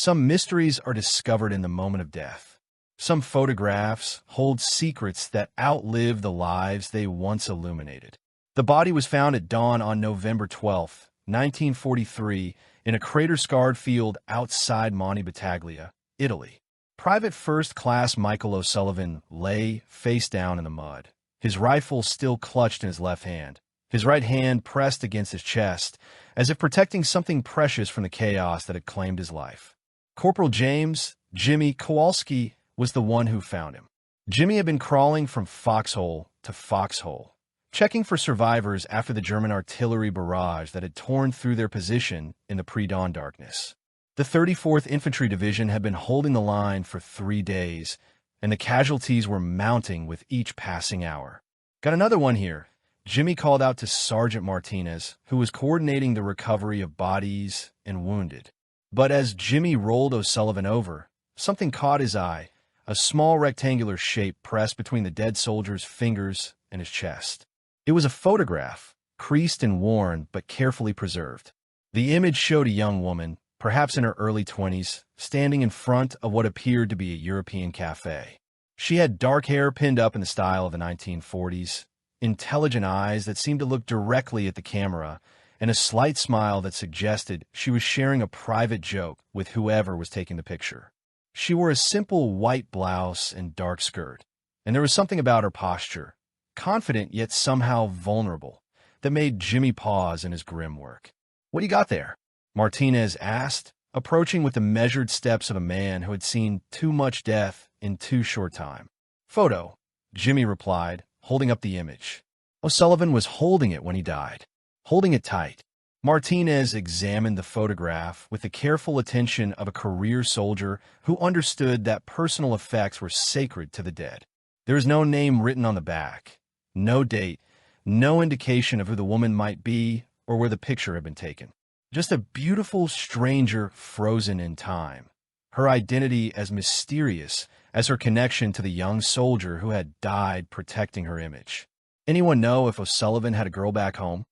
Some mysteries are discovered in the moment of death. Some photographs hold secrets that outlive the lives they once illuminated. The body was found at dawn on November 12, 1943, in a crater-scarred field outside Monte Battaglia, Italy. Private First Class Michael O'Sullivan lay face down in the mud, his rifle still clutched in his left hand, his right hand pressed against his chest, as if protecting something precious from the chaos that had claimed his life. Corporal James Jimmy Kowalski was the one who found him. Jimmy had been crawling from foxhole to foxhole, checking for survivors after the German artillery barrage that had torn through their position in the pre-dawn darkness. The 34th Infantry Division had been holding the line for 3 days, and the casualties were mounting with each passing hour. "Got another one here," Jimmy called out to Sergeant Martinez, who was coordinating the recovery of bodies and wounded. But as Jimmy rolled O'Sullivan over, something caught his eye, a small rectangular shape pressed between the dead soldier's fingers and his chest. It was a photograph, creased and worn but carefully preserved. The image showed a young woman, perhaps in her early 20s, standing in front of what appeared to be a European cafe. She had dark hair pinned up in the style of the 1940s, intelligent eyes that seemed to look directly at the camera, and a slight smile that suggested she was sharing a private joke with whoever was taking the picture. She wore a simple white blouse and dark skirt, and there was something about her posture, confident yet somehow vulnerable, that made Jimmy pause in his grim work. "What do you got there?" Martinez asked, approaching with the measured steps of a man who had seen too much death in too short time. "Photo," Jimmy replied, holding up the image. O'Sullivan was holding it when he died, holding it tight. Martinez examined the photograph with the careful attention of a career soldier who understood that personal effects were sacred to the dead. There was no name written on the back, no date, no indication of who the woman might be or where the picture had been taken. Just a beautiful stranger frozen in time, her identity as mysterious as her connection to the young soldier who had died protecting her image. Anyone know if O'Sullivan had a girl back home?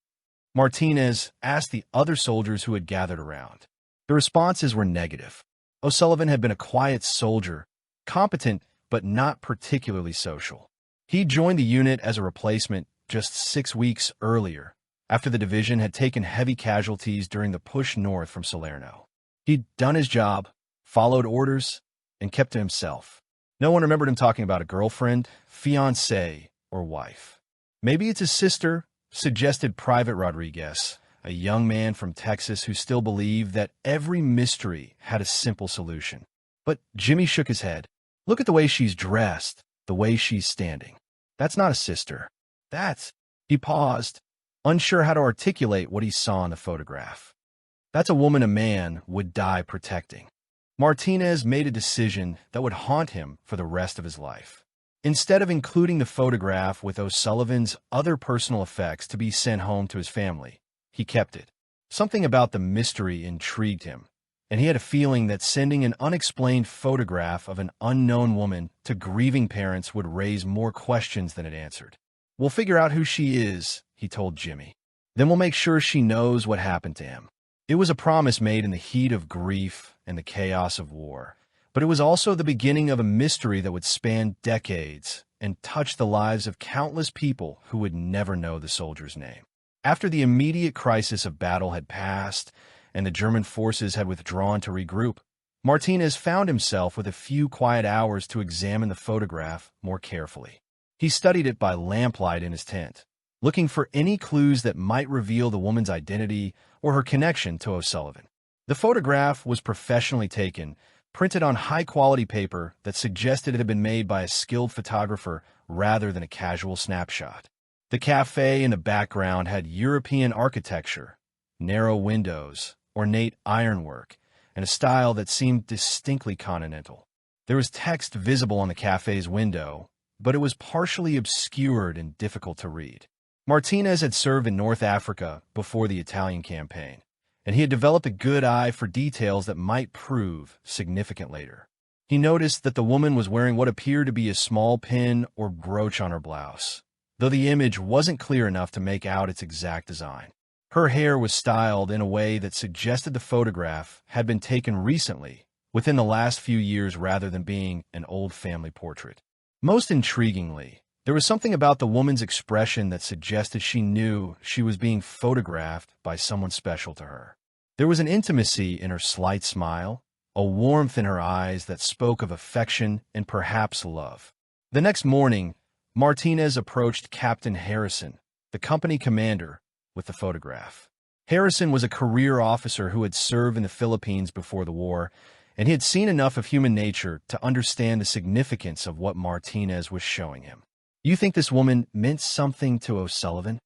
Martinez asked the other soldiers who had gathered around. The responses were negative. O'Sullivan had been a quiet soldier, competent but not particularly social. He joined the unit as a replacement just 6 weeks earlier, after the division had taken heavy casualties during the push north from Salerno. He'd done his job, followed orders, and kept to himself. No one remembered him talking about a girlfriend, fiancée, or wife. "Maybe it's his sister," suggested Private Rodriguez, a young man from Texas who still believed that every mystery had a simple solution. But Jimmy shook his head. "Look at the way she's dressed, the way she's standing. That's not a sister. That's—" He paused, unsure how to articulate what he saw in the photograph. "That's a woman a man would die protecting." Martinez made a decision that would haunt him for the rest of his life. Instead of including the photograph with O'Sullivan's other personal effects to be sent home to his family, he kept it. Something about the mystery intrigued him, and he had a feeling that sending an unexplained photograph of an unknown woman to grieving parents would raise more questions than it answered. "We'll figure out who she is," he told Jimmy. "Then we'll make sure she knows what happened to him." It was a promise made in the heat of grief and the chaos of war, but it was also the beginning of a mystery that would span decades and touch the lives of countless people who would never know the soldier's name. After the immediate crisis of battle had passed and the German forces had withdrawn to regroup, Martinez found himself with a few quiet hours to examine the photograph more carefully. He studied it by lamplight in his tent, looking for any clues that might reveal the woman's identity or her connection to O'Sullivan. The photograph was professionally taken, printed on high-quality paper that suggested it had been made by a skilled photographer rather than a casual snapshot. The cafe in the background had European architecture, narrow windows, ornate ironwork, and a style that seemed distinctly continental. There was text visible on the cafe's window, but it was partially obscured and difficult to read. Martinez had served in North Africa before the Italian campaign, and he had developed a good eye for details that might prove significant later. He noticed that the woman was wearing what appeared to be a small pin or brooch on her blouse, though the image wasn't clear enough to make out its exact design. Her hair was styled in a way that suggested the photograph had been taken recently within the last few years rather than being an old family portrait. Most intriguingly, there was something about the woman's expression that suggested she knew she was being photographed by someone special to her. There was an intimacy in her slight smile, a warmth in her eyes that spoke of affection and perhaps love. The next morning, Martinez approached Captain Harrison, the company commander, with the photograph. Harrison was a career officer who had served in the Philippines before the war, and he had seen enough of human nature to understand the significance of what Martinez was showing him. "You think this woman meant something to O'Sullivan?"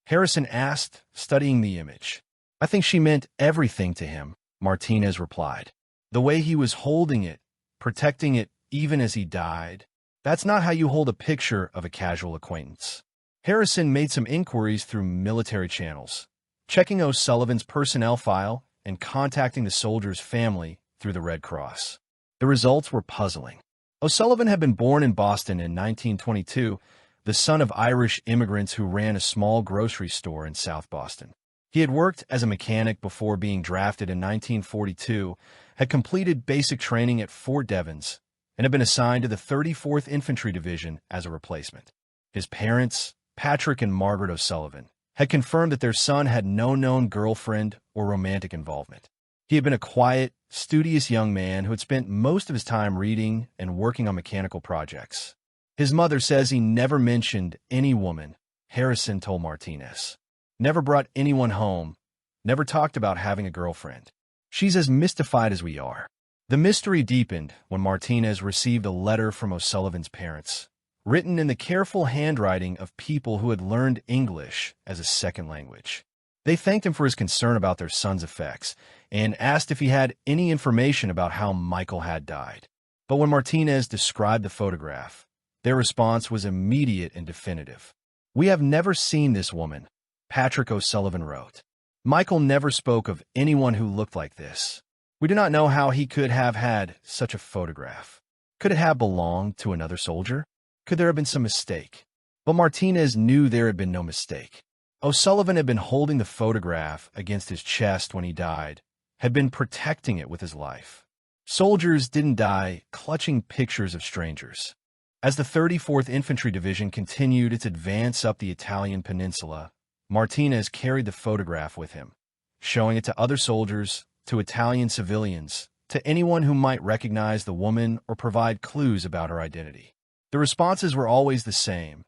Harrison asked, studying the image. "I think she meant everything to him," Martinez replied. "The way he was holding it, protecting it even as he died. That's not how you hold a picture of a casual acquaintance." Harrison made some inquiries through military channels, checking O'Sullivan's personnel file and contacting the soldier's family through the Red Cross. The results were puzzling. O'Sullivan had been born in Boston in 1922, the son of Irish immigrants who ran a small grocery store in South Boston. He had worked as a mechanic before being drafted in 1942, had completed basic training at Fort Devens, and had been assigned to the 34th Infantry Division as a replacement. His parents, Patrick and Margaret O'Sullivan, had confirmed that their son had no known girlfriend or romantic involvement. He had been a quiet, studious young man who had spent most of his time reading and working on mechanical projects. His mother says he never mentioned any woman, Harrison told Martinez. Never brought anyone home, never talked about having a girlfriend. "She's as mystified as we are." The mystery deepened when Martinez received a letter from O'Sullivan's parents, written in the careful handwriting of people who had learned English as a second language. They thanked him for his concern about their son's effects and asked if he had any information about how Michael had died. But when Martinez described the photograph, their response was immediate and definitive. "We have never seen this woman," Patrick O'Sullivan wrote. "Michael never spoke of anyone who looked like this. We do not know how he could have had such a photograph. Could it have belonged to another soldier? Could there have been some mistake?" But Martinez knew there had been no mistake. O'Sullivan had been holding the photograph against his chest when he died, had been protecting it with his life. Soldiers didn't die clutching pictures of strangers. As the 34th Infantry Division continued its advance up the Italian peninsula, Martinez carried the photograph with him, showing it to other soldiers, to Italian civilians, to anyone who might recognize the woman or provide clues about her identity. The responses were always the same.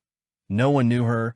No one knew her,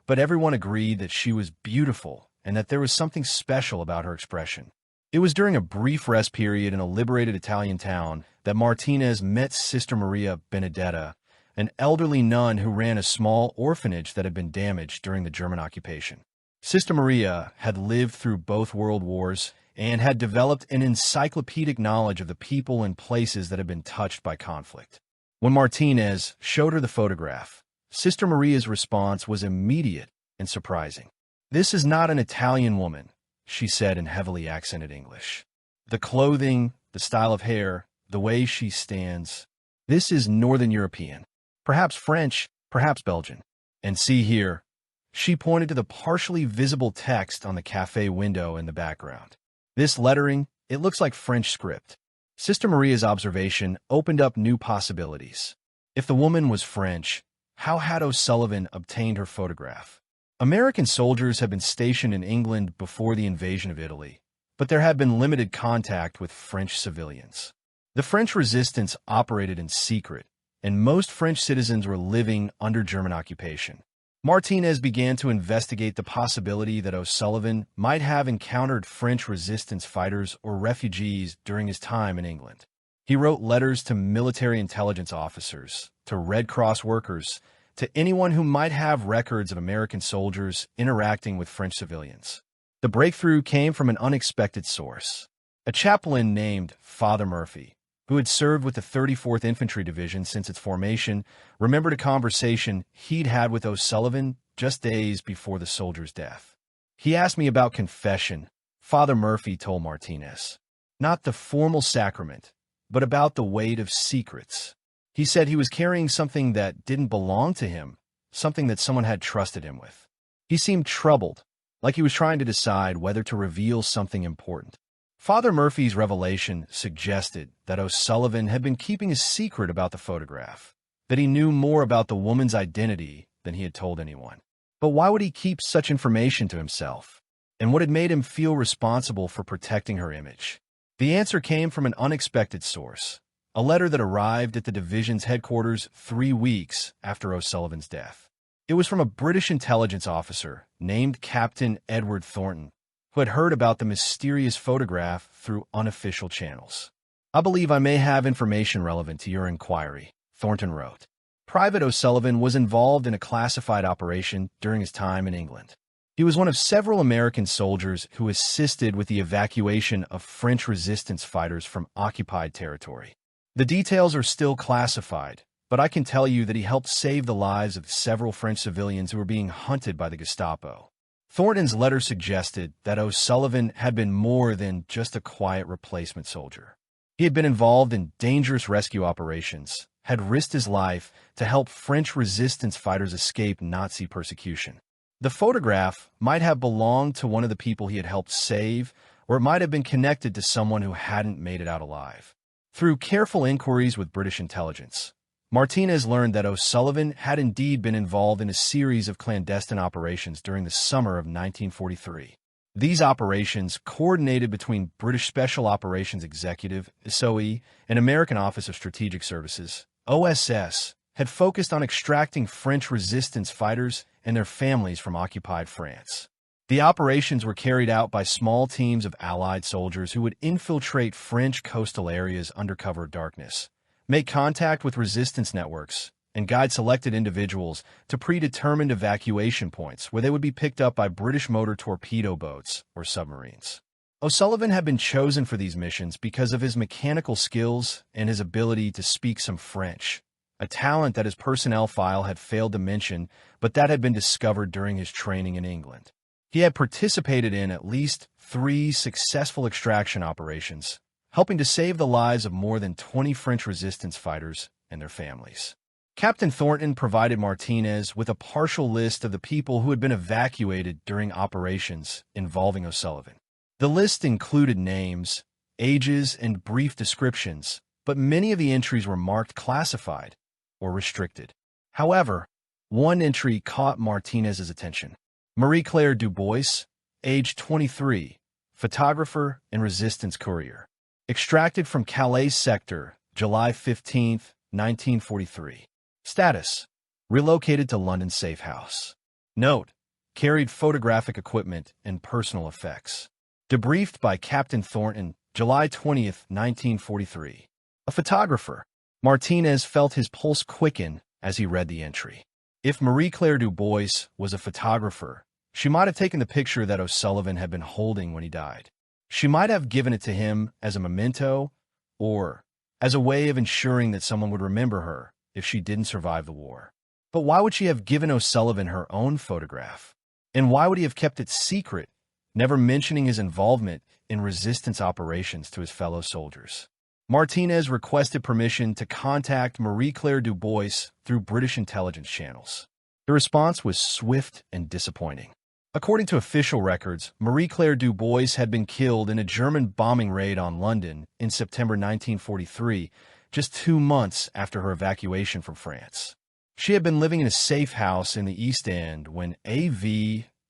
but everyone agreed that she was beautiful and that there was something special about her expression. It was during a brief rest period in a liberated Italian town that Martinez met Sister Maria Benedetta, an elderly nun who ran a small orphanage that had been damaged during the German occupation. Sister Maria had lived through both world wars and had developed an encyclopedic knowledge of the people and places that had been touched by conflict. When Martinez showed her the photograph, Sister Maria's response was immediate and surprising. "This is not an Italian woman," she said in heavily accented English. "The clothing, the style of hair, the way she stands, this is Northern European, perhaps French, perhaps Belgian. And see here," she pointed to the partially visible text on the cafe window in the background. "This lettering, it looks like French script." Sister Maria's observation opened up new possibilities. If the woman was French, how had O'Sullivan obtained her photograph? American soldiers had been stationed in England before the invasion of Italy, but there had been limited contact with French civilians. The French resistance operated in secret, and most French citizens were living under German occupation. Martinez began to investigate the possibility that O'Sullivan might have encountered French resistance fighters or refugees during his time in England. He wrote letters to military intelligence officers, to Red Cross workers, to anyone who might have records of American soldiers interacting with French civilians. The breakthrough came from an unexpected source. A chaplain named Father Murphy, who had served with the 34th Infantry Division since its formation, remembered a conversation he'd had with O'Sullivan just days before the soldier's death. "He asked me about confession," Father Murphy told Martinez. "Not the formal sacrament, but about the weight of secrets. He said he was carrying something that didn't belong to him, something that someone had trusted him with. He seemed troubled, like he was trying to decide whether to reveal something important." Father Murphy's revelation suggested that O'Sullivan had been keeping a secret about the photograph, that he knew more about the woman's identity than he had told anyone. But why would he keep such information to himself? And what had made him feel responsible for protecting her image? The answer came from an unexpected source, a letter that arrived at the division's headquarters 3 weeks after O'Sullivan's death. It was from a British intelligence officer named Captain Edward Thornton, who had heard about the mysterious photograph through unofficial channels. "I believe I may have information relevant to your inquiry," Thornton wrote. Private O'Sullivan was involved in a classified operation during his time in England. He was one of several American soldiers who assisted with the evacuation of French resistance fighters from occupied territory. The details are still classified, but I can tell you that he helped save the lives of several French civilians who were being hunted by the Gestapo. Thornton's letter suggested that O'Sullivan had been more than just a quiet replacement soldier. He had been involved in dangerous rescue operations, had risked his life to help French resistance fighters escape Nazi persecution. The photograph might have belonged to one of the people he had helped save, or it might have been connected to someone who hadn't made it out alive. Through careful inquiries with British intelligence, Martinez learned that O'Sullivan had indeed been involved in a series of clandestine operations during the summer of 1943. These operations, coordinated between British Special Operations Executive, SOE, and American Office of Strategic Services, OSS, had focused on extracting French resistance fighters and their families from occupied France. The operations were carried out by small teams of Allied soldiers who would infiltrate French coastal areas under cover of darkness, make contact with resistance networks, and guide selected individuals to predetermined evacuation points where they would be picked up by British motor torpedo boats or submarines. O'Sullivan had been chosen for these missions because of his mechanical skills and his ability to speak some French, a talent that his personnel file had failed to mention, but that had been discovered during his training in England. He had participated in at least 3 successful extraction operations, helping to save the lives of more than 20 French resistance fighters and their families. Captain Thornton provided Martinez with a partial list of the people who had been evacuated during operations involving O'Sullivan. The list included names, ages, and brief descriptions, but many of the entries were marked classified or restricted. However, one entry caught Martinez's attention. Marie-Claire Dubois, age 23, photographer and resistance courier. Extracted from Calais sector, July 15, 1943. Status: relocated to London safe house. Note: carried photographic equipment and personal effects. Debriefed by Captain Thornton, July 20, 1943. A photographer. Martinez felt his pulse quicken as he read the entry. If Marie-Claire Dubois was a photographer, she might have taken the picture that O'Sullivan had been holding when he died. She might have given it to him as a memento or as a way of ensuring that someone would remember her if she didn't survive the war. But why would she have given O'Sullivan her own photograph? And why would he have kept it secret, never mentioning his involvement in resistance operations to his fellow soldiers? Martinez requested permission to contact Marie-Claire Dubois through British intelligence channels. The response was swift and disappointing. According to official records, Marie-Claire Dubois had been killed in a German bombing raid on London in September 1943, just 2 months after her evacuation from France. She had been living in a safe house in the East End when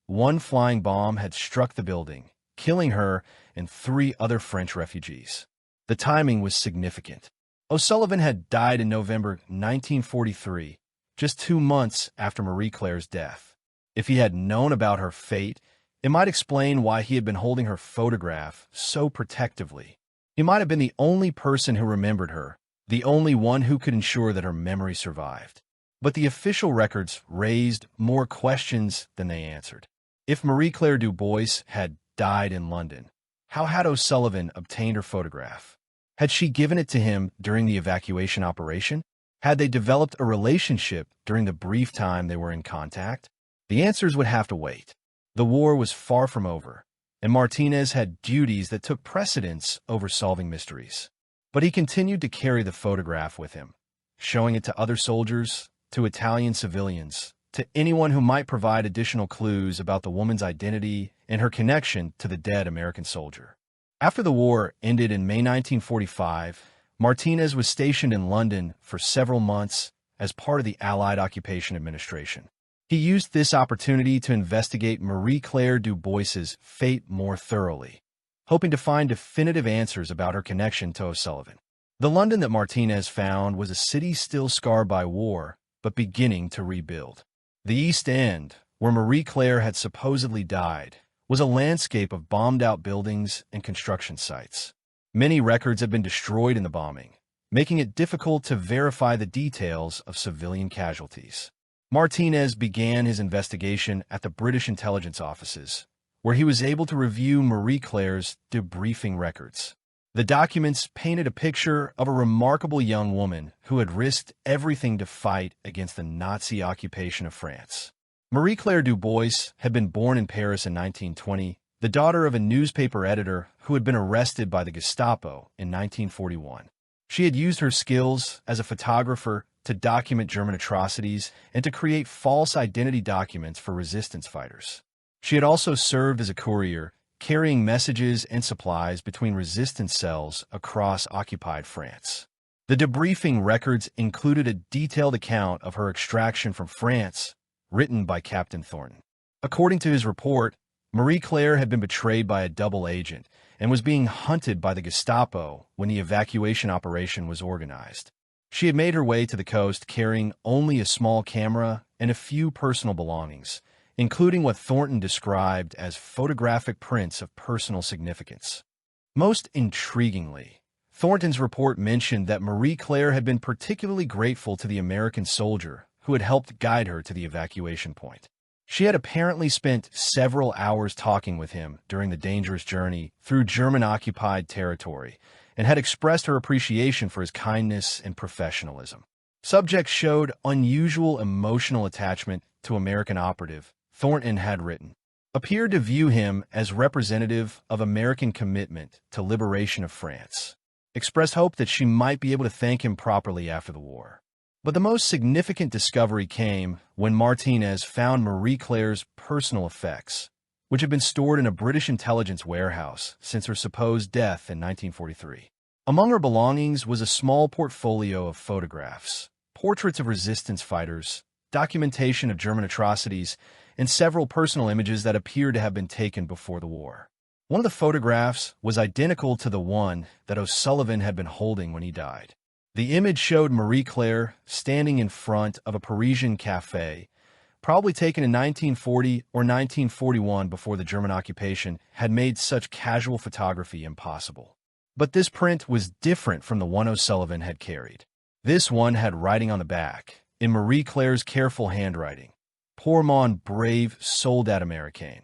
one flying bomb had struck the building, killing her and 3 other French refugees. The timing was significant. O'Sullivan had died in November 1943, just 2 months after Marie-Claire's death. If he had known about her fate, it might explain why he had been holding her photograph so protectively. He might have been the only person who remembered her, the only one who could ensure that her memory survived. But the official records raised more questions than they answered. If Marie-Claire Dubois had died in London, how had O'Sullivan obtained her photograph? Had she given it to him during the evacuation operation? Had they developed a relationship during the brief time they were in contact? The answers would have to wait. The war was far from over, and Martinez had duties that took precedence over solving mysteries. But he continued to carry the photograph with him, showing it to other soldiers, to Italian civilians, to anyone who might provide additional clues about the woman's identity and her connection to the dead American soldier. After the war ended in May 1945, Martinez was stationed in London for several months as part of the Allied Occupation Administration. He used this opportunity to investigate Marie-Claire Du Bois's fate more thoroughly, hoping to find definitive answers about her connection to O'Sullivan. The London that Martinez found was a city still scarred by war, but beginning to rebuild. The East End, where Marie-Claire had supposedly died, was a landscape of bombed-out buildings and construction sites. Many records have been destroyed in the bombing, making it difficult to verify the details of civilian casualties. Martinez began his investigation at the British intelligence offices, where he was able to review Marie-Claire's debriefing records. The documents painted a picture of a remarkable young woman who had risked everything to fight against the Nazi occupation of France. Marie-Claire Du Bois had been born in Paris in 1920, the daughter of a newspaper editor who had been arrested by the Gestapo in 1941. She had used her skills as a photographer to document German atrocities and to create false identity documents for resistance fighters. She had also served as a courier, carrying messages and supplies between resistance cells across occupied France. The debriefing records included a detailed account of her extraction from France, written by Captain Thornton. According to his report, Marie-Claire had been betrayed by a double agent and was being hunted by the Gestapo when the evacuation operation was organized. She had made her way to the coast carrying only a small camera and a few personal belongings, including what Thornton described as photographic prints of personal significance. Most intriguingly, Thornton's report mentioned that Marie-Claire had been particularly grateful to the American soldier who had helped guide her to the evacuation point. She had apparently spent several hours talking with him during the dangerous journey through German-occupied territory and had expressed her appreciation for his kindness and professionalism. Subjects showed unusual emotional attachment to American operative, Thornton had written, appeared to view him as representative of American commitment to liberation of France, expressed hope that she might be able to thank him properly after the war. But the most significant discovery came when Martinez found Marie-Claire's personal effects, which had been stored in a British intelligence warehouse since her supposed death in 1943. Among her belongings was a small portfolio of photographs, portraits of resistance fighters, documentation of German atrocities, and several personal images that appeared to have been taken before the war. One of the photographs was identical to the one that O'Sullivan had been holding when he died. The image showed Marie-Claire standing in front of a Parisian café, probably taken in 1940 or 1941 before the German occupation had made such casual photography impossible. But this print was different from the one O'Sullivan had carried. This one had writing on the back, in Marie-Claire's careful handwriting. Pour mon brave soldat américain,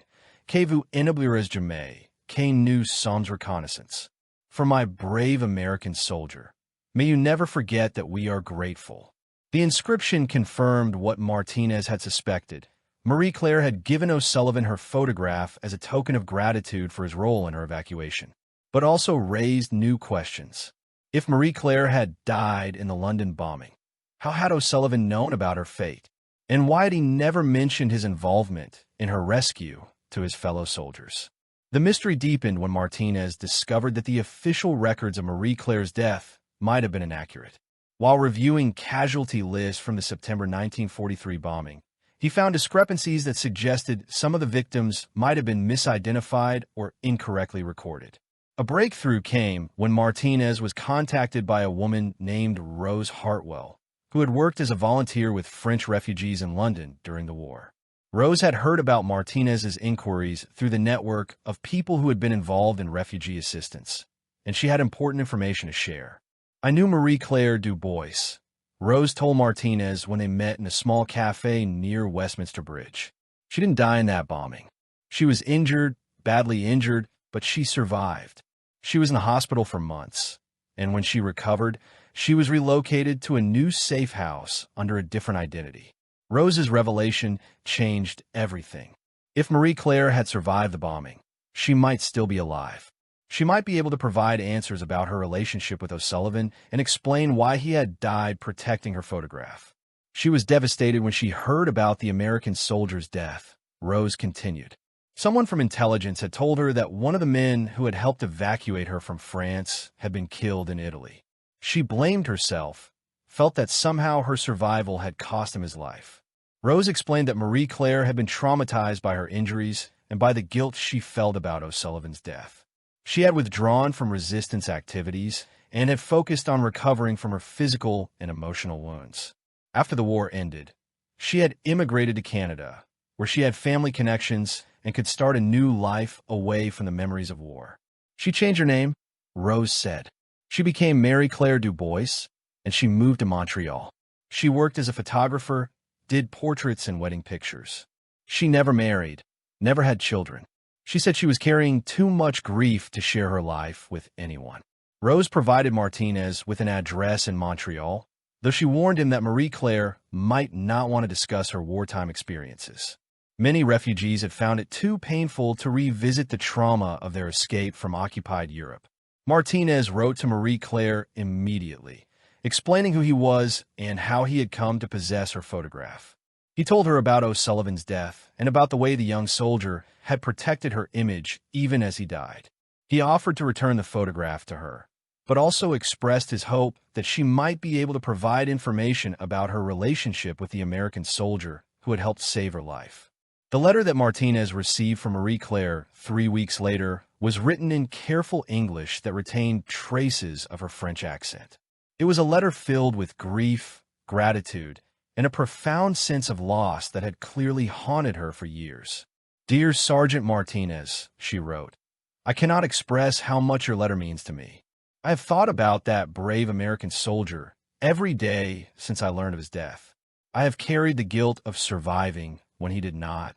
que vous n'oublierez jamais, que nous sommes reconnaissants. For my brave American soldier, may you never forget that we are grateful. The inscription confirmed what Martinez had suspected. Marie-Claire had given O'Sullivan her photograph as a token of gratitude for his role in her evacuation, but also raised new questions. If Marie-Claire had died in the London bombing, how had O'Sullivan known about her fate? And why had he never mentioned his involvement in her rescue to his fellow soldiers? The mystery deepened when Martinez discovered that the official records of Marie-Claire's death might have been inaccurate. While reviewing casualty lists from the September 1943 bombing, he found discrepancies that suggested some of the victims might have been misidentified or incorrectly recorded. A breakthrough came when Martinez was contacted by a woman named Rose Hartwell, who had worked as a volunteer with French refugees in London during the war. Rose had heard about Martinez's inquiries through the network of people who had been involved in refugee assistance, and she had important information to share. I knew Marie-Claire Du Bois, Rose told Martinez when they met in a small cafe near Westminster Bridge. She didn't die in that bombing. She was injured, badly injured, but she survived. She was in the hospital for months, and when she recovered, she was relocated to a new safe house under a different identity. Rose's revelation changed everything. If Marie-Claire had survived the bombing, she might still be alive. She might be able to provide answers about her relationship with O'Sullivan and explain why he had died protecting her photograph. She was devastated when she heard about the American soldier's death. Rose continued. Someone from intelligence had told her that one of the men who had helped evacuate her from France had been killed in Italy. She blamed herself, felt that somehow her survival had cost him his life. Rose explained that Marie Claire had been traumatized by her injuries and by the guilt she felt about O'Sullivan's death. She had withdrawn from resistance activities and had focused on recovering from her physical and emotional wounds. After the war ended, she had immigrated to Canada, where she had family connections and could start a new life away from the memories of war. She changed her name, Rose said. She became Marie Claire Dubois, and she moved to Montreal. She worked as a photographer, did portraits and wedding pictures. She never married, never had children. She said she was carrying too much grief to share her life with anyone. Rose provided Martinez with an address in Montreal, though she warned him that Marie Claire might not want to discuss her wartime experiences. Many refugees had found it too painful to revisit the trauma of their escape from occupied Europe. Martinez wrote to Marie Claire immediately, explaining who he was and how he had come to possess her photograph. He told her about O'Sullivan's death and about the way the young soldier had protected her image even as he died. He offered to return the photograph to her, but also expressed his hope that she might be able to provide information about her relationship with the American soldier who had helped save her life. The letter that Martinez received from Marie Claire 3 weeks later was written in careful English that retained traces of her French accent. It was a letter filled with grief, gratitude, and a profound sense of loss that had clearly haunted her for years. "Dear Sergeant Martinez," she wrote, "I cannot express how much your letter means to me. I have thought about that brave American soldier every day since I learned of his death. I have carried the guilt of surviving when he did not,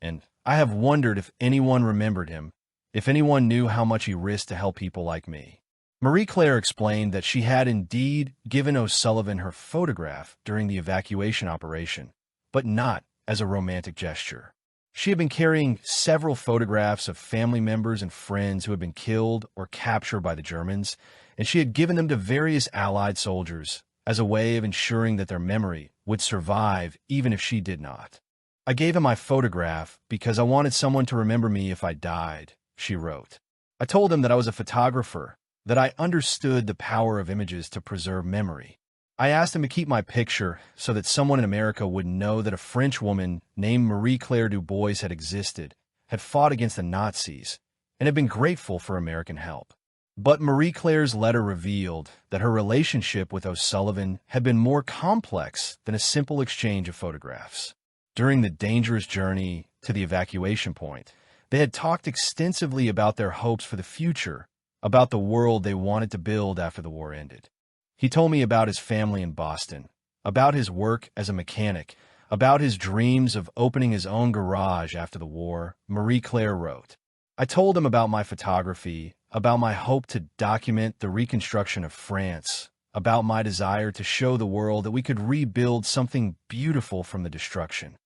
and I have wondered if anyone remembered him, if anyone knew how much he risked to help people like me." Marie Claire explained that she had indeed given O'Sullivan her photograph during the evacuation operation, but not as a romantic gesture. She had been carrying several photographs of family members and friends who had been killed or captured by the Germans, and she had given them to various Allied soldiers as a way of ensuring that their memory would survive even if she did not. "I gave him my photograph because I wanted someone to remember me if I died," she wrote. "I told him that I was a photographer, that I understood the power of images to preserve memory. I asked him to keep my picture so that someone in America would know that a French woman named Marie Claire Dubois had existed, had fought against the Nazis, and had been grateful for American help." But Marie Claire's letter revealed that her relationship with O'Sullivan had been more complex than a simple exchange of photographs. During the dangerous journey to the evacuation point, they had talked extensively about their hopes for the future, about the world they wanted to build after the war ended. He told me about his family in Boston, about his work as a mechanic, about his dreams of opening his own garage after the war. Marie Claire wrote, "I told him about my photography, about my hope to document the reconstruction of France, about my desire to show the world that we could rebuild something beautiful from the destruction."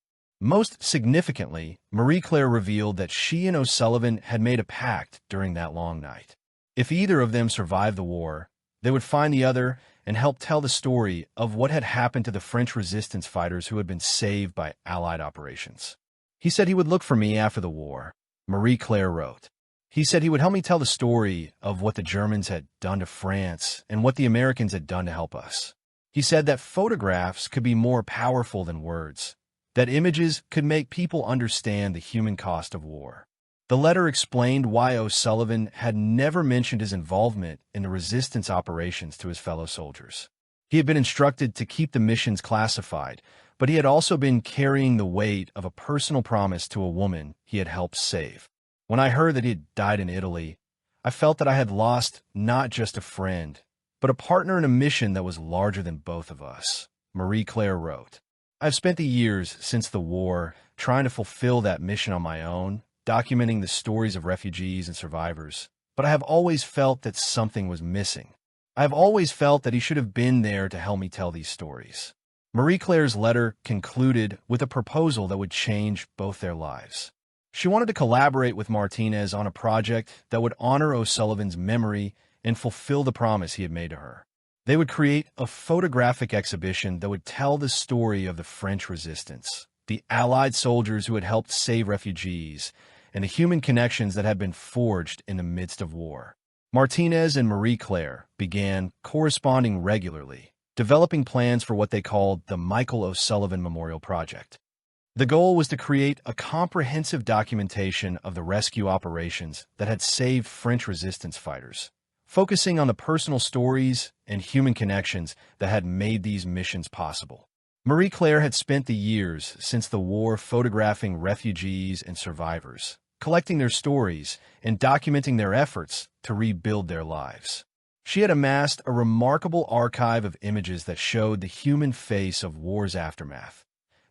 Most significantly, Marie Claire revealed that she and O'Sullivan had made a pact during that long night. If either of them survived the war, they would find the other and help tell the story of what had happened to the French resistance fighters who had been saved by Allied operations. "He said he would look for me after the war," Marie Claire wrote. "He said he would help me tell the story of what the Germans had done to France and what the Americans had done to help us. He said that photographs could be more powerful than words, that images could make people understand the human cost of war." The letter explained why O'Sullivan had never mentioned his involvement in the resistance operations to his fellow soldiers. He had been instructed to keep the missions classified, but he had also been carrying the weight of a personal promise to a woman he had helped save. "When I heard that he had died in Italy, I felt that I had lost not just a friend, but a partner in a mission that was larger than both of us," Marie Claire wrote. "I've spent the years since the war trying to fulfill that mission on my own, documenting the stories of refugees and survivors, but I have always felt that something was missing. I have always felt that he should have been there to help me tell these stories." Marie Claire's letter concluded with a proposal that would change both their lives. She wanted to collaborate with Martinez on a project that would honor O'Sullivan's memory and fulfill the promise he had made to her. They would create a photographic exhibition that would tell the story of the French resistance, the Allied soldiers who had helped save refugees, and the human connections that had been forged in the midst of war. Martinez and Marie Claire began corresponding regularly, developing plans for what they called the Michael O'Sullivan Memorial Project. The goal was to create a comprehensive documentation of the rescue operations that had saved French resistance fighters, focusing on the personal stories and human connections that had made these missions possible. Marie Claire had spent the years since the war photographing refugees and survivors, collecting their stories and documenting their efforts to rebuild their lives. She had amassed a remarkable archive of images that showed the human face of war's aftermath: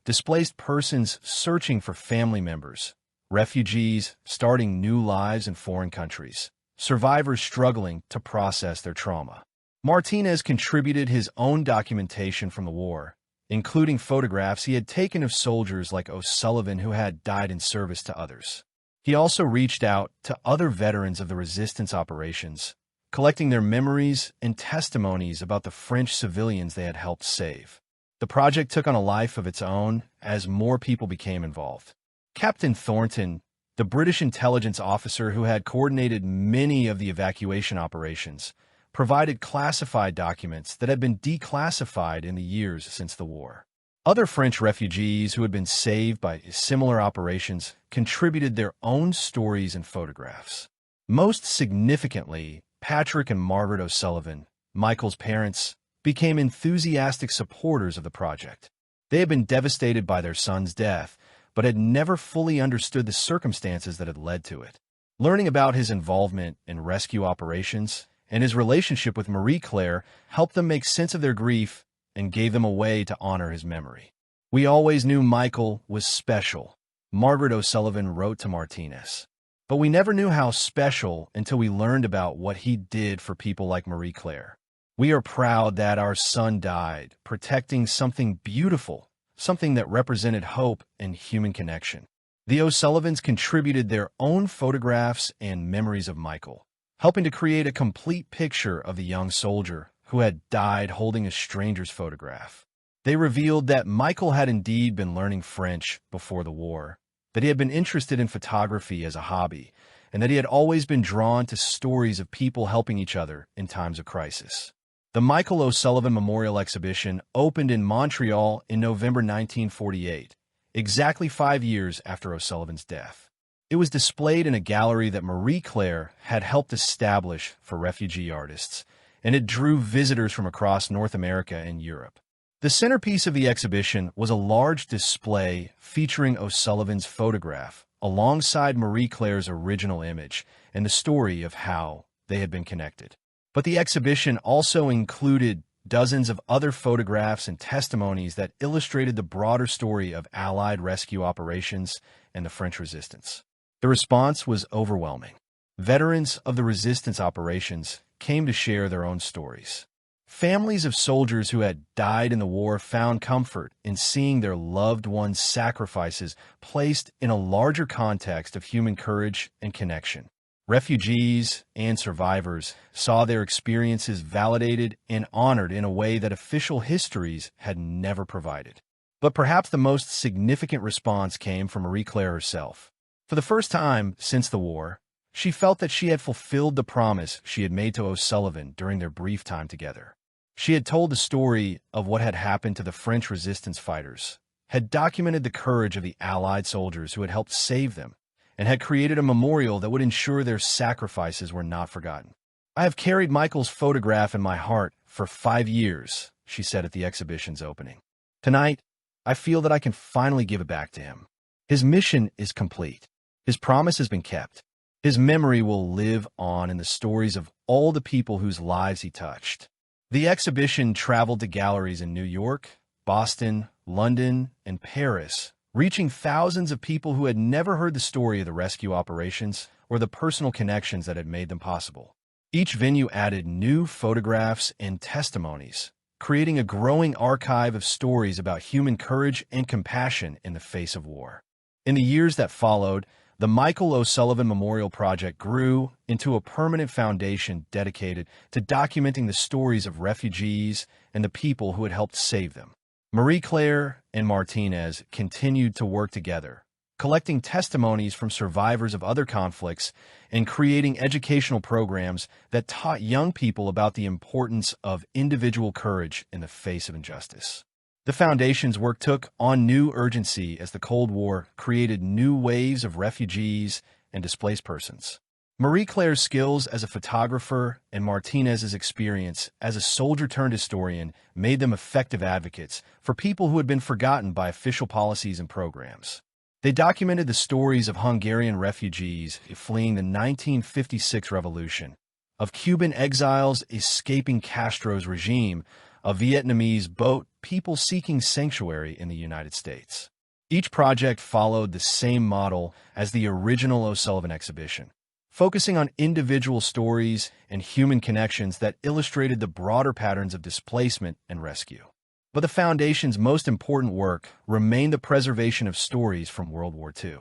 displaced persons searching for family members, refugees starting new lives in foreign countries, survivors struggling to process their trauma. Martinez contributed his own documentation from the war, including photographs he had taken of soldiers like O'Sullivan who had died in service to others. He also reached out to other veterans of the resistance operations, collecting their memories and testimonies about the French civilians they had helped save. The project took on a life of its own as more people became involved. Captain Thornton, the British intelligence officer who had coordinated many of the evacuation operations, provided classified documents that had been declassified in the years since the war. Other French refugees who had been saved by similar operations contributed their own stories and photographs. Most significantly, Patrick and Margaret O'Sullivan, Michael's parents, became enthusiastic supporters of the project. They had been devastated by their son's death, but had never fully understood the circumstances that had led to it. Learning about his involvement in rescue operations and his relationship with Marie Claire helped them make sense of their grief and gave them a way to honor his memory. "We always knew Michael was special," Margaret O'Sullivan wrote to Martinez. "But we never knew how special until we learned about what he did for people like Marie Claire. We are proud that our son died, protecting something beautiful, something that represented hope and human connection." The O'Sullivans contributed their own photographs and memories of Michael, helping to create a complete picture of the young soldier who had died holding a stranger's photograph. They revealed that Michael had indeed been learning French before the war, that he had been interested in photography as a hobby, and that he had always been drawn to stories of people helping each other in times of crisis. The Michael O'Sullivan Memorial Exhibition opened in Montreal in November 1948, exactly 5 years after O'Sullivan's death. It was displayed in a gallery that Marie Claire had helped establish for refugee artists, and it drew visitors from across North America and Europe. The centerpiece of the exhibition was a large display featuring O'Sullivan's photograph, alongside Marie Claire's original image, and the story of how they had been connected. But the exhibition also included dozens of other photographs and testimonies that illustrated the broader story of Allied rescue operations and the French resistance. The response was overwhelming. Veterans of the resistance operations came to share their own stories. Families of soldiers who had died in the war found comfort in seeing their loved ones' sacrifices placed in a larger context of human courage and connection. Refugees and survivors saw their experiences validated and honored in a way that official histories had never provided. But perhaps the most significant response came from Marie Claire herself. For the first time since the war, she felt that she had fulfilled the promise she had made to O'Sullivan during their brief time together. She had told the story of what had happened to the French resistance fighters, had documented the courage of the Allied soldiers who had helped save them, and had created a memorial that would ensure their sacrifices were not forgotten. "I have carried Michael's photograph in my heart for 5 years," she said at the exhibition's opening. "Tonight, I feel that I can finally give it back to him. His mission is complete. His promise has been kept. His memory will live on in the stories of all the people whose lives he touched." The exhibition traveled to galleries in New York, Boston, London, and Paris, reaching thousands of people who had never heard the story of the rescue operations or the personal connections that had made them possible. Each venue added new photographs and testimonies, creating a growing archive of stories about human courage and compassion in the face of war. In the years that followed, the Michael O'Sullivan Memorial Project grew into a permanent foundation dedicated to documenting the stories of refugees and the people who had helped save them. Marie Claire and Martinez continued to work together, collecting testimonies from survivors of other conflicts and creating educational programs that taught young people about the importance of individual courage in the face of injustice. The Foundation's work took on new urgency as the Cold War created new waves of refugees and displaced persons. Marie Claire's skills as a photographer and Martinez's experience as a soldier-turned-historian made them effective advocates for people who had been forgotten by official policies and programs. They documented the stories of Hungarian refugees fleeing the 1956 revolution, of Cuban exiles escaping Castro's regime, of Vietnamese boat people seeking sanctuary in the United States. Each project followed the same model as the original O'Sullivan exhibition, focusing on individual stories and human connections that illustrated the broader patterns of displacement and rescue. But the Foundation's most important work remained the preservation of stories from World War II.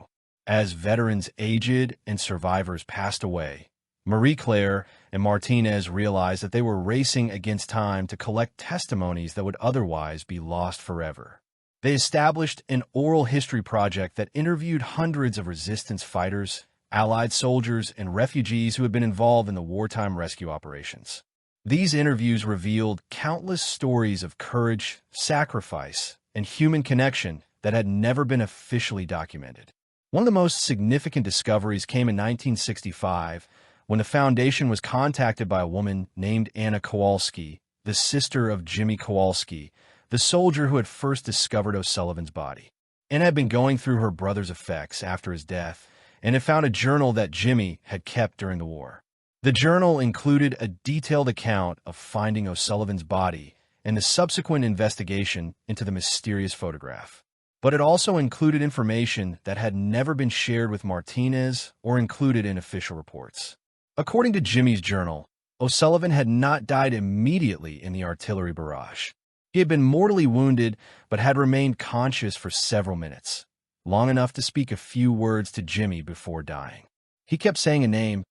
As veterans aged and survivors passed away, Marie Claire and Martinez realized that they were racing against time to collect testimonies that would otherwise be lost forever. They established an oral history project that interviewed hundreds of resistance fighters, Allied soldiers, and refugees who had been involved in the wartime rescue operations. These interviews revealed countless stories of courage, sacrifice, and human connection that had never been officially documented. One of the most significant discoveries came in 1965 when the Foundation was contacted by a woman named Anna Kowalski, the sister of Jimmy Kowalski, the soldier who had first discovered O'Sullivan's body. Anna had been going through her brother's effects after his death and had found a journal that Jimmy had kept during the war. The journal included a detailed account of finding O'Sullivan's body and the subsequent investigation into the mysterious photograph. But it also included information that had never been shared with Martinez or included in official reports. According to Jimmy's journal, O'Sullivan had not died immediately in the artillery barrage. He had been mortally wounded but had remained conscious for several minutes, long enough to speak a few words to Jimmy before dying. He kept saying a name.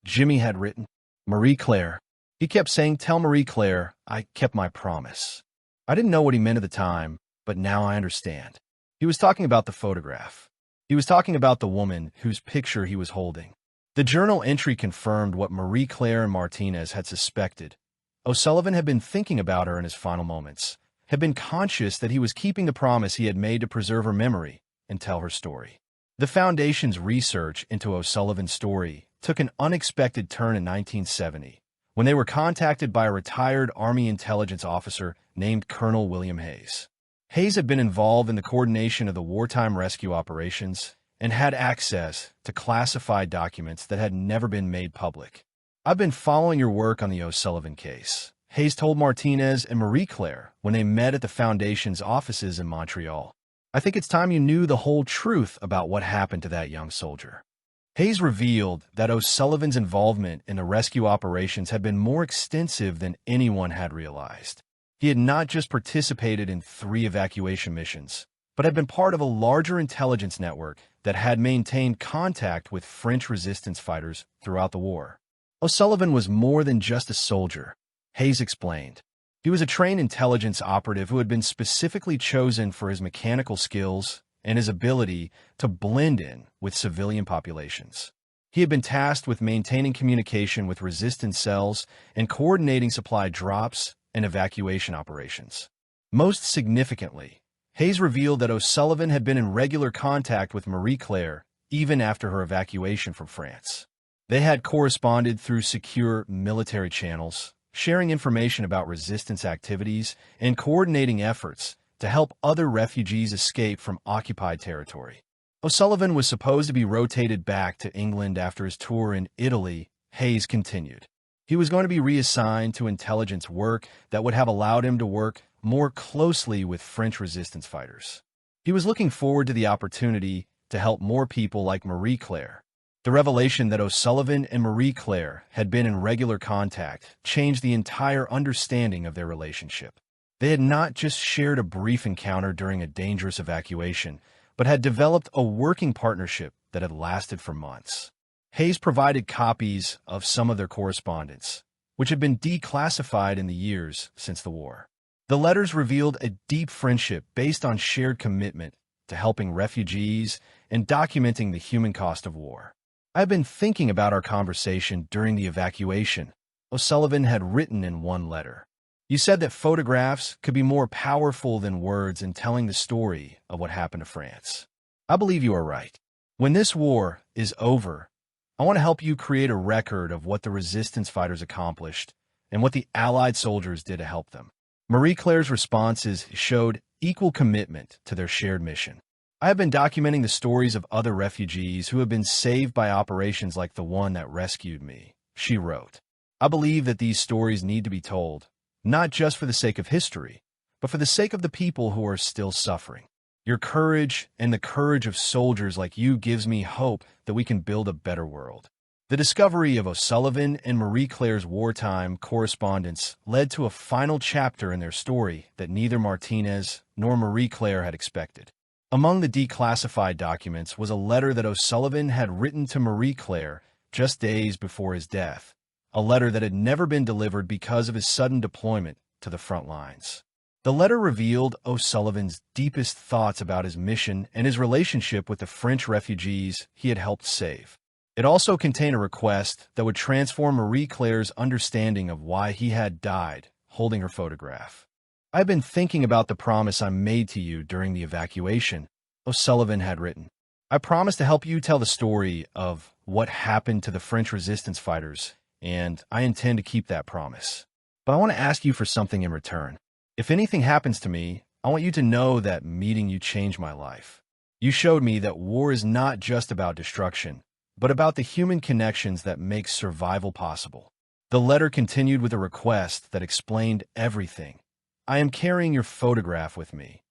Jimmy had written, Marie Claire. He kept saying, "Tell Marie Claire, I kept my promise." I didn't know what he meant at the time, but now I understand. He was talking about the photograph. He was talking about the woman whose picture he was holding. The journal entry confirmed what Marie Claire and Martinez had suspected. O'Sullivan had been thinking about her in his final moments, had been conscious that he was keeping the promise he had made to preserve her memory and tell her story. The Foundation's research into O'Sullivan's story took an unexpected turn in 1970, when they were contacted by a retired Army intelligence officer named Colonel William Hayes. Hayes had been involved in the coordination of the wartime rescue operations and had access to classified documents that had never been made public. "I've been following your work on the O'Sullivan case," Hayes told Martinez and Marie Claire when they met at the Foundation's offices in Montreal. "I think it's time you knew the whole truth about what happened to that young soldier." Hayes revealed that O'Sullivan's involvement in the rescue operations had been more extensive than anyone had realized. He had not just participated in 3 evacuation missions, but had been part of a larger intelligence network that had maintained contact with French resistance fighters throughout the war. O'Sullivan was more than just a soldier, Hayes explained. He was a trained intelligence operative who had been specifically chosen for his mechanical skills and his ability to blend in with civilian populations. He had been tasked with maintaining communication with resistance cells and coordinating supply drops and evacuation operations. Most significantly, Hayes revealed that O'Sullivan had been in regular contact with Marie Claire even after her evacuation from France. They had corresponded through secure military channels, sharing information about resistance activities and coordinating efforts to help other refugees escape from occupied territory. O'Sullivan was supposed to be rotated back to England after his tour in Italy, Hayes continued. He was going to be reassigned to intelligence work that would have allowed him to work more closely with French resistance fighters. He was looking forward to the opportunity to help more people like Marie Claire. The revelation that O'Sullivan and Marie Claire had been in regular contact changed the entire understanding of their relationship. They had not just shared a brief encounter during a dangerous evacuation, but had developed a working partnership that had lasted for months. Hayes provided copies of some of their correspondence, which had been declassified in the years since the war. The letters revealed a deep friendship based on shared commitment to helping refugees and documenting the human cost of war. I've been thinking about our conversation during the evacuation, O'Sullivan had written in one letter. You said that photographs could be more powerful than words in telling the story of what happened to France. I believe you are right. When this war is over, I want to help you create a record of what the resistance fighters accomplished and what the Allied soldiers did to help them. Marie Claire's responses showed equal commitment to their shared mission. I have been documenting the stories of other refugees who have been saved by operations like the one that rescued me, she wrote. I believe that these stories need to be told, not just for the sake of history, but for the sake of the people who are still suffering. Your courage and the courage of soldiers like you gives me hope that we can build a better world. The discovery of O'Sullivan and Marie Claire's wartime correspondence led to a final chapter in their story that neither Martinez nor Marie Claire had expected. Among the declassified documents was a letter that O'Sullivan had written to Marie Claire just days before his death, a letter that had never been delivered because of his sudden deployment to the front lines. The letter revealed O'Sullivan's deepest thoughts about his mission and his relationship with the French refugees he had helped save. It also contained a request that would transform Marie Claire's understanding of why he had died holding her photograph. I've been thinking about the promise I made to you during the evacuation, O'Sullivan had written. I promised to help you tell the story of what happened to the French resistance fighters, and I intend to keep that promise. But I want to ask you for something in return. If anything happens to me, I want you to know that meeting you changed my life. You showed me that war is not just about destruction, but about the human connections that make survival possible. The letter continued with a request that explained everything. I am carrying your photograph with me,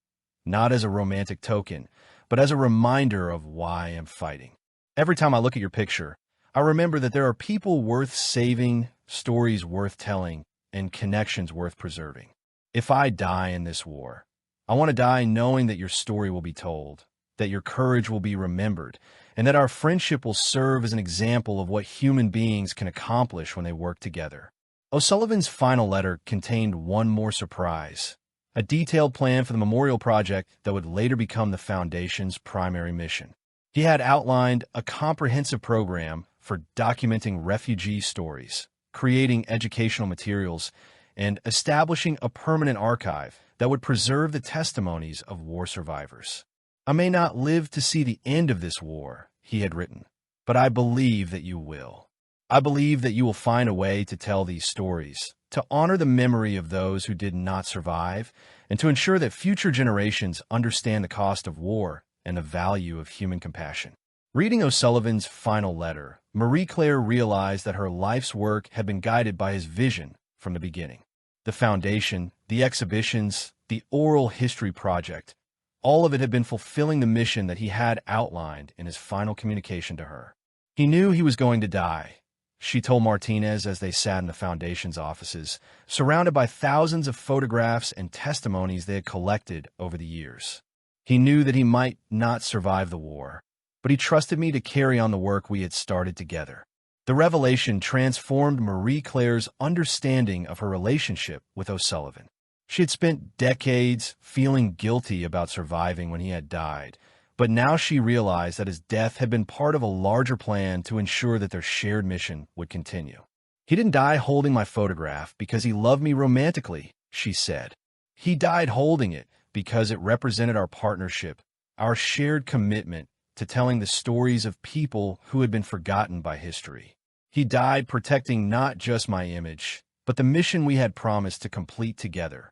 not as a romantic token, but as a reminder of why I am fighting. Every time I look at your picture, I remember that there are people worth saving, stories worth telling, and connections worth preserving. If I die in this war, I want to die knowing that your story will be told, that your courage will be remembered, and that our friendship will serve as an example of what human beings can accomplish when they work together. O'Sullivan's final letter contained one more surprise, a detailed plan for the memorial project that would later become the Foundation's primary mission. He had outlined a comprehensive program for documenting refugee stories, creating educational materials, and establishing a permanent archive that would preserve the testimonies of war survivors. I may not live to see the end of this war, he had written, but I believe that you will. I believe that you will find a way to tell these stories, to honor the memory of those who did not survive, and to ensure that future generations understand the cost of war and the value of human compassion. Reading O'Sullivan's final letter, Marie Claire realized that her life's work had been guided by his vision from the beginning. The Foundation, the exhibitions, the oral history project, all of it had been fulfilling the mission that he had outlined in his final communication to her. He knew he was going to die, she told Martinez as they sat in the Foundation's offices, surrounded by thousands of photographs and testimonies they had collected over the years. He knew that he might not survive the war, but he trusted me to carry on the work we had started together. The revelation transformed Marie Claire's understanding of her relationship with O'Sullivan. She had spent decades feeling guilty about surviving when he had died, but now she realized that his death had been part of a larger plan to ensure that their shared mission would continue. He didn't die holding my photograph because he loved me romantically, she said. He died holding it because it represented our partnership, our shared commitment to telling the stories of people who had been forgotten by history. He died protecting not just my image, but the mission we had promised to complete together.